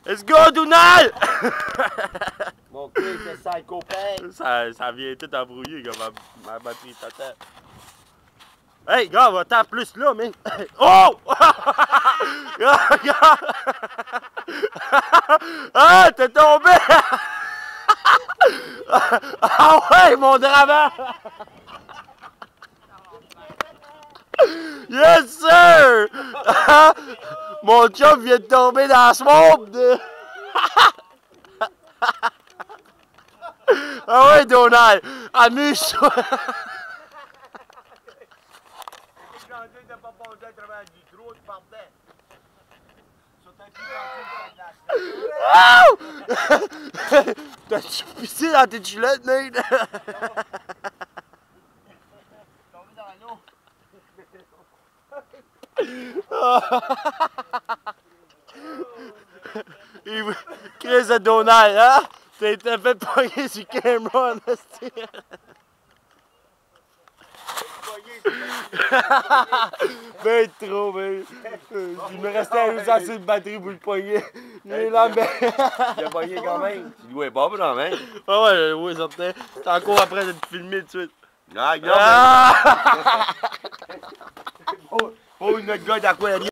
Let's go, Donald! Mon cul de psycho pain. Ça vient tout embrouillé comme ma batterie totale. Hey, gars, va-t'en plus là, mais. Oh! Ah, t'es tombé! Ah ouais, mon drama! Yes, sir! Mon chum vient de tomber dans ce monde! Ah ouais, Donald! Amuse-toi! T'as-tu pissé dans tes culottes, Nate? Chris de Donald, hein? T'as été fait pogner sur caméra, hostie. Ben trop, ben. Il me restait juste assez de batterie pour le pogner. Il est là, ben. Il a pogné quand même. Tu louais pas, non, même. Ah ouais, oui, certain. T'es encore après de te filmer tout de suite. Ah, regarde. Oh, notre gars d'aquarie.